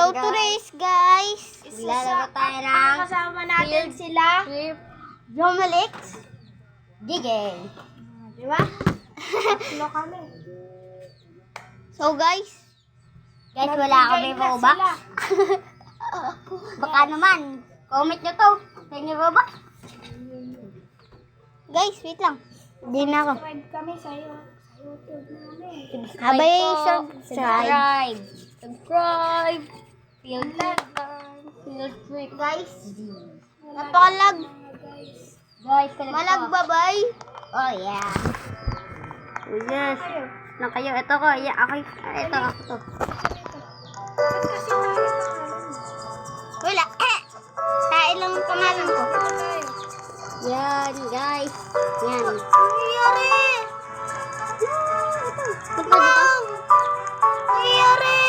How to race, guys. Lalaro tayo ng Kasama natin sila. Jomalix. Digay. Di ba? Tatlo kami. So, guys. Guys, wala kami Robux. Baka naman, comment nyo to. Tingin Robux. Guys, wait lang. Hindi na ako. Subscribe kami sa'yo. Sa YouTube namin. Abay, Subscribe. Subscribe. Feel like feel free. Guys, napakalag. Guys, collect Malagbabay. Oh, yeah. Oh, yes. Lang kayo. Ito ko. Yeah, ako. Ito ako to. Ba't kasi tayo Wala. Tain lang ang pangalan ko. Yan, guys. Yan. Nangyari. Punta dito. Nangyari.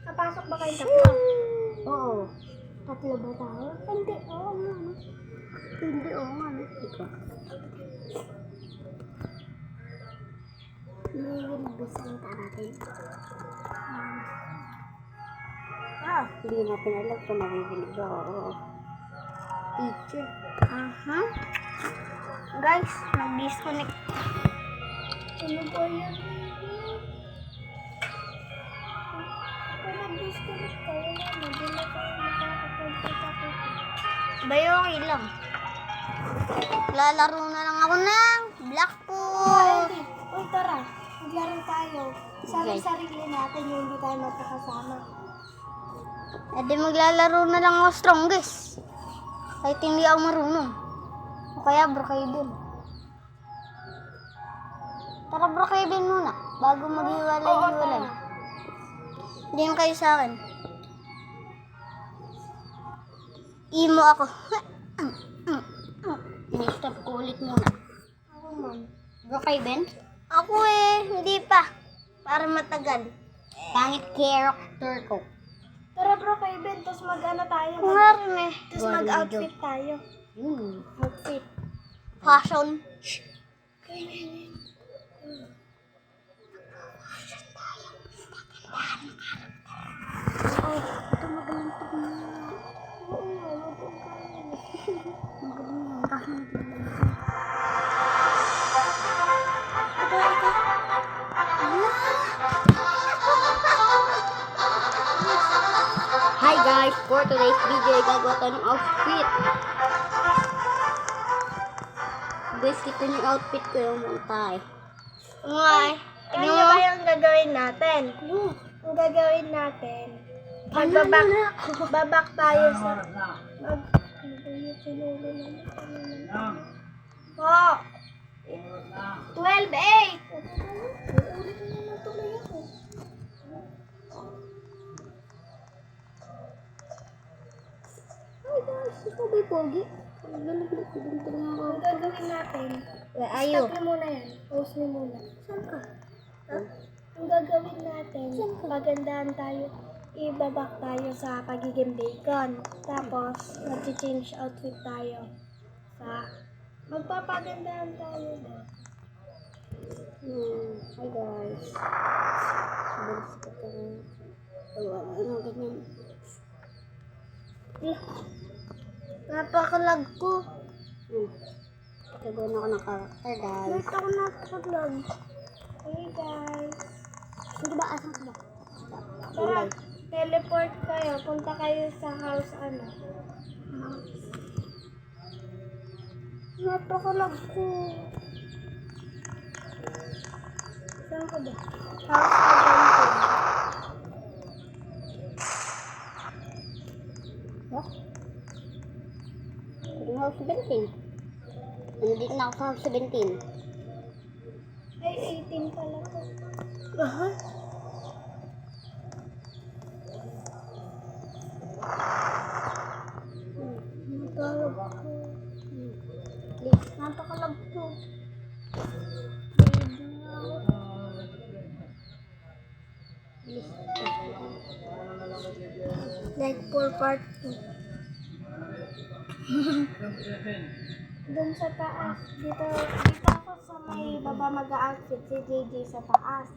Napasok ba kayong tatlo? Oo. Tatlo ba tayo? Hindi. Oo nga. No? Hindi, oo nga. Ito. Nililibusan ka natin. Hindi natin alam kung nabibilig ba. Oo. Teacher. Aha. Guys, nag-disconnect. Ano ba yan? Kung nag-disconnect kayo na, hindi na kayo makakapagkita-kita. Bayo, okay lang. Lalaro na lang ako ng Blackpool. Uy, tara. Maglaro tayo. Sarili-sarili natin yung hindi tayo magkakasama. E di maglalaro na lang ako strongest. Kahit hindi ako marunong. O kaya Brookhaven. Tara Brookhaven muna. Bago maghiwalay-hiwalay. Hindi kayo sa akin. Imo ako. Stop ko ulit muna. Ako man. Brookhaven? Ako hindi pa. Para matagal. Pangit character ko. Tara bro, Kevin. Tapos mag-ano tayo. Kunwari Tapos mag-outfit tayo. Outfit. fashion. Hi guys, for today's video, gagawa tayo ng outfit. Guys, kita niyo yung outfit ko yung montay. Ngay. Ano ba yung gagawin natin? Ang gagawin natin, babak tayo sa... Ano ba yung sinulo naman? Oh! 12-8! Uulit na naman tuloy ako. Hi guys, ikaw ba'y pogi? Ang gagawin natin, Ayo. stop mo muna yan. Pause mo muna. Saan ka? Ha? Ang gagawin natin, pagandahan tayo, ibabak tayo sa pagiging bacon. Tapos, mag-change outfit tayo sa magpapagandahan tayo. Hi guys. Balis ko ka rin. Ano ganyan? Napakalag ko. Gagawa na ako ng character guys. Wait ako nakapag-vlog. Hey guys. Hindi ba? Asan ka ba? Tara, teleport kayo. Punta kayo sa house ano. Napakalag ko. Saan ka ba? House adventure. What? Hindi na ako 17. Nandito na ako sa 17. Ay, 18 pala to. Aha. Napakalag ko. Please. Napakalag ko. Please. Like for part 2. Doon sa taas. Dito ako sa may baba mag-outfit. Si JJ sa taas.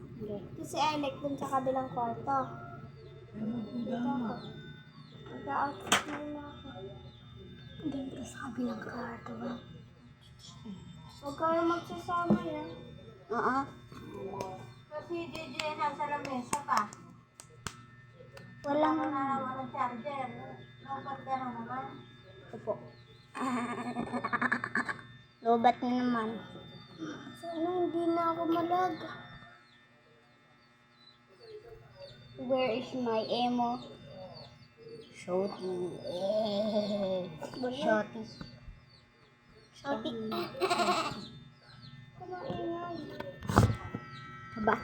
Si Alec doon sa kabilang kwarto. Dito ako. Mag-outfit muna ako. Dito sa kabilang kwarto ba? Huwag kayo magsasama yan. Oo. Kasi JJ nasa lamesa pa. Walang Walang charger. Dapat gano'n naman. Opo. lobat na naman. Sana hindi na ako malag. Where is my emo? Shorty. Shorty. Shorty. Kumaingay. Haba.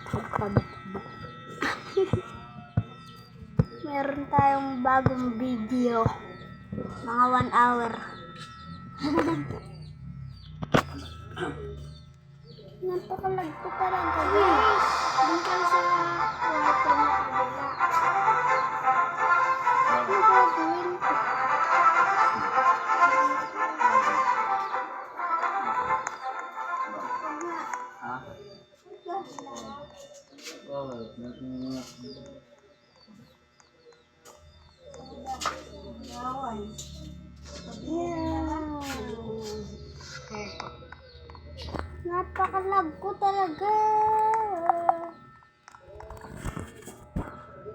Meron tayong bagong video. Mga 1 hour. Napakalag ko talaga, guys. Doon ka sa kwarto na kabila. Ano gagawin ko? Napakalag ko talaga.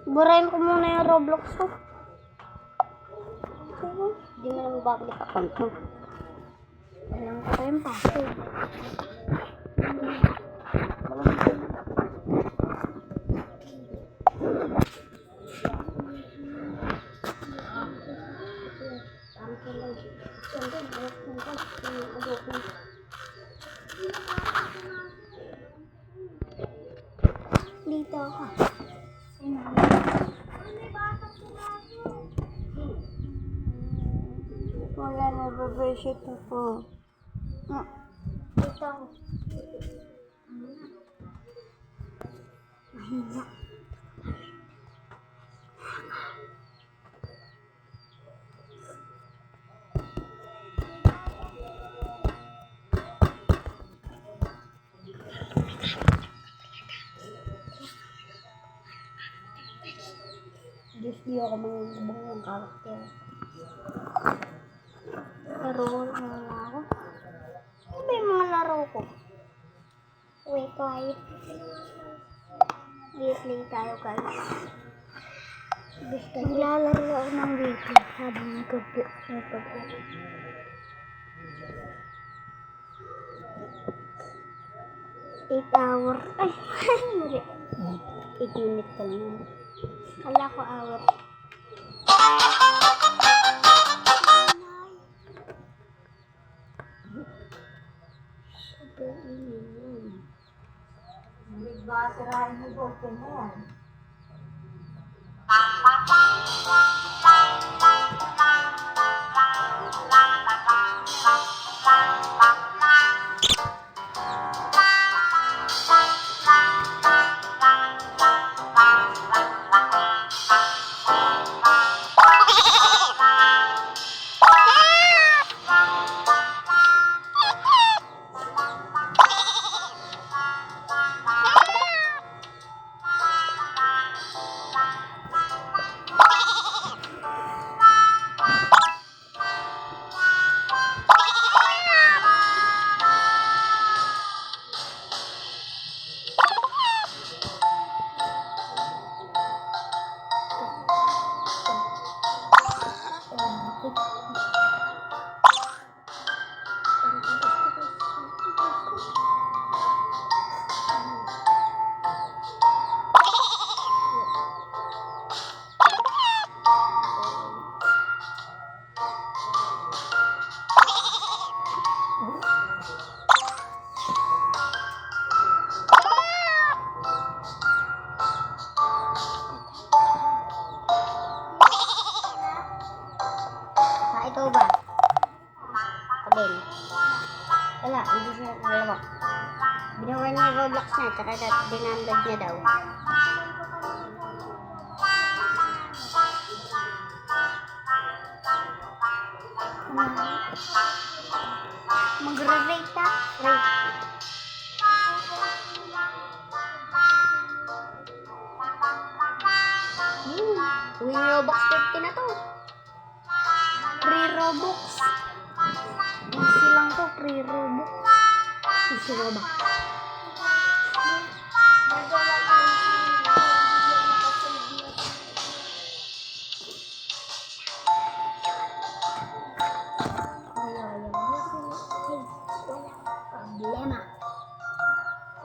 Burahin ko muna yung Roblox ko. Hindi mo lang babalik account mo. Alam ko yung password. Dito ako. Wala na, babashit ako. Dito ako. Diyos, di ako mangbubong ng karakter. Laro na ako. Ano ba yung mga laro ko? Wait, quiet. Play tayo, guys. Maglalaro ako ng video habang nagpag-play. 8 hour. Ay, mali. 8 minutes pa lang. Kala ko hour. Super ingin. Sirain mo open na yan. Ikaw ba? Kabel. Wala, hindi siya nalawak. Binawa niya yung Roblox niya, tsaka dinunload niya daw. Magre-rate ka? Rate. Uwing Robux 50 na to. Free Robux. Easy lang to, free Robux. Easy Robux. Problema.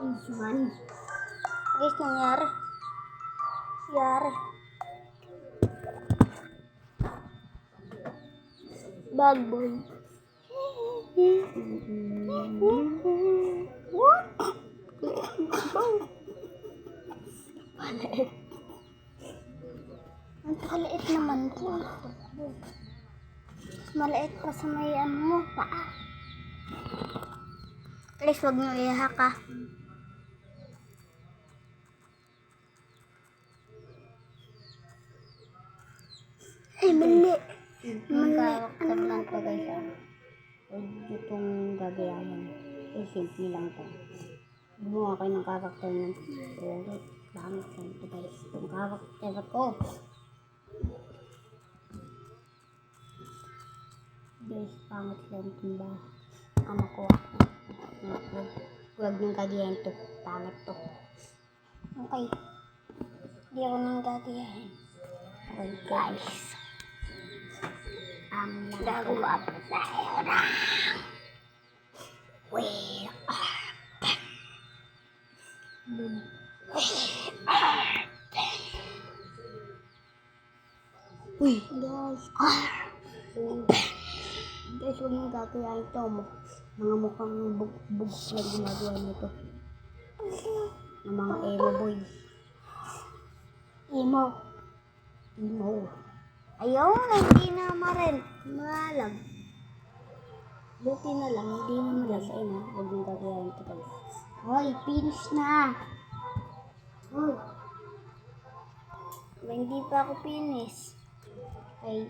Is money. Guys, nangyari. Nangyari. Bag boy. What? Maliit. Ang kaliit naman to. Maliit pa sa may ano mo, paa. Please, wag nyo ihak ah. Ay, mali. Yung karakter lang to guys. Huwag itong gagayahin. Eh, simple lang to. Gumawa kayo ng karakter ng Reddit. Pangit lang to guys. Itong karakter ko. Guys, pangit lang itong ba. Ama ko. Huwag nang gagayahin to. Pangit to. Okay. Hindi ako nang gagayahin. Okay guys. Ang Gagawa pa tayo na. We are back. Uy, guys. Guys, huwag nang gagayahin to mo. Mga mukhang bug na ginagawa nito. Ng mga emo boy. Emo. Emo. Ayaw na, hindi na marin. Malag. Buti na lang, hindi na malasain ha. Huwag nang gagayahin to guys. Hoy, finish na. Hoy. Hindi pa ako finish. Ay,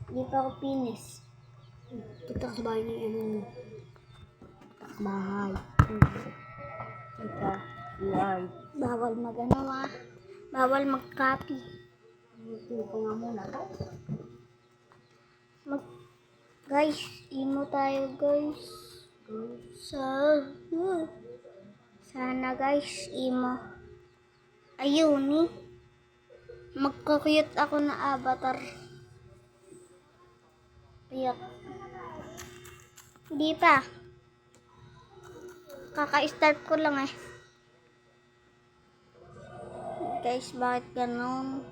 Hindi pa ako finish. tutok sa bahay ni ano. Tutok sa bahay. Ito, yard. Bawal magano ah. Bawal mag-copy. Ito ko nga muna to. Guys, emo tayo guys. Sana guys, emo. Ayun eh. Magkukuyot ako na avatar. Piyak. Hindi pa. Kaka-start ko lang eh. Guys, bakit ganun?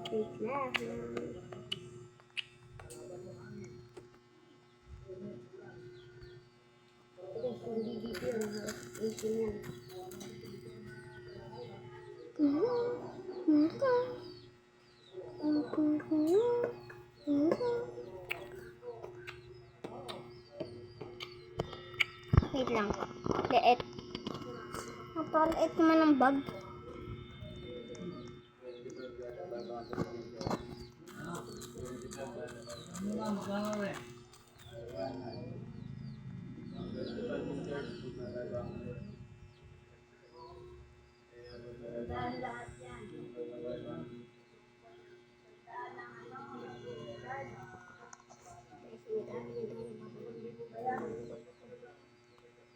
Wait lang. Hindi dito yung issue niya. Wait lang. Liit. Napaliit naman ang bag.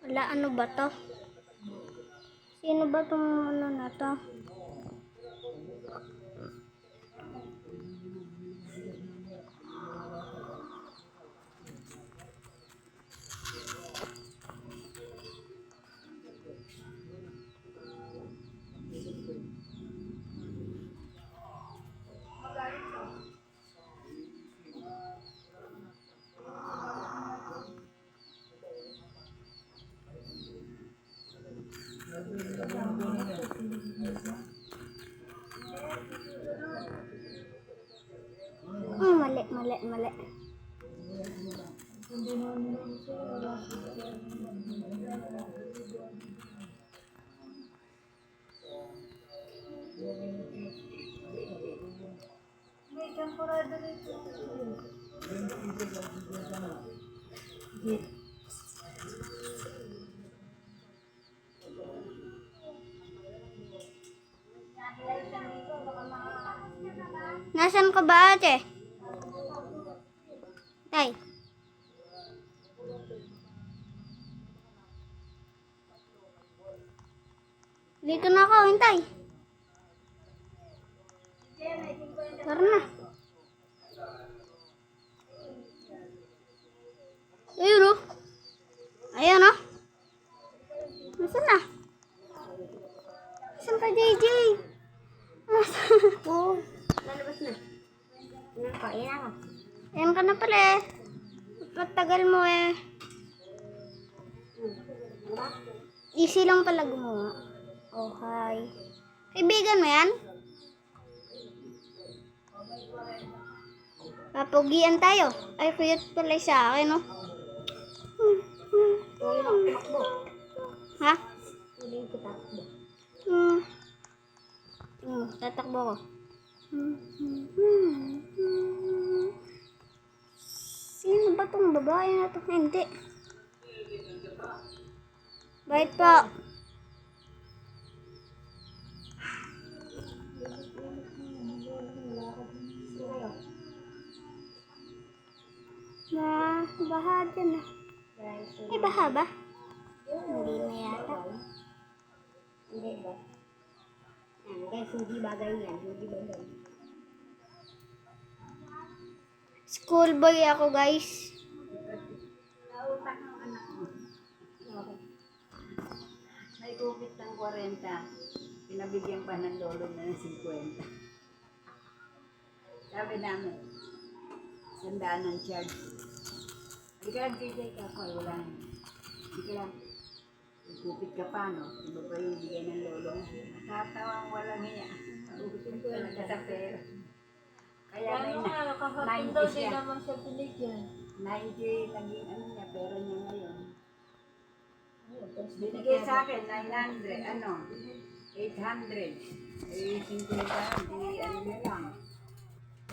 Wala, ano ba to? Sino ba tong ano na to? Mali. Nasaan ka ba, ate? Tay. Dito na ako, hintay. Tara na. Ayun o. Ayan o. Nasaan na? Nasaan ka, JJ? Oo, lalabas na. Kain ako. Ayan ka na pala eh. Matagal mo eh. Diba? Easy lang pala gumawa. Oh, hi. Kaibigan mo yan? Papugian tayo. Ay, cute pala sa akin, no? Takbo. Ha? Hindi ko takbo. Tatakbo ko. Sino ba tong babae na to? Hindi. Bait po. Baha dyan ah. May baha ba? Hindi na yata. Hindi ba? Yan, guys, hindi bagay yan. Hindi bagay. Schoolboy ako, guys. Nautak ng anak mo. Okay. May kupit ng 40. Pinabigyan pa ng lolo na ng 50. Sabi namin, sandaan ng charge. Hindi ka lang JJ ka ako, wala na. Hindi ka lang. Kupit ka pa, no? Iba pa yung bigay ng lolo. Nakatawang walang hiya. Kupitin ko lang sa pera. Kaya may 90 siya. naman siya binigyan. 90 naging ano niya, pera niya ngayon. Binigay sa akin, 900, 800. Eh, 50 di ano na lang.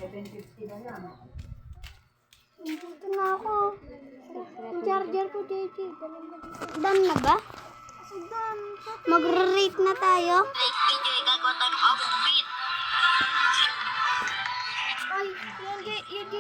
750 na lang. Dito na ako. Yung charger ko, JJ. Done na ba? Magre-rate na tayo. Ay, yung JJ,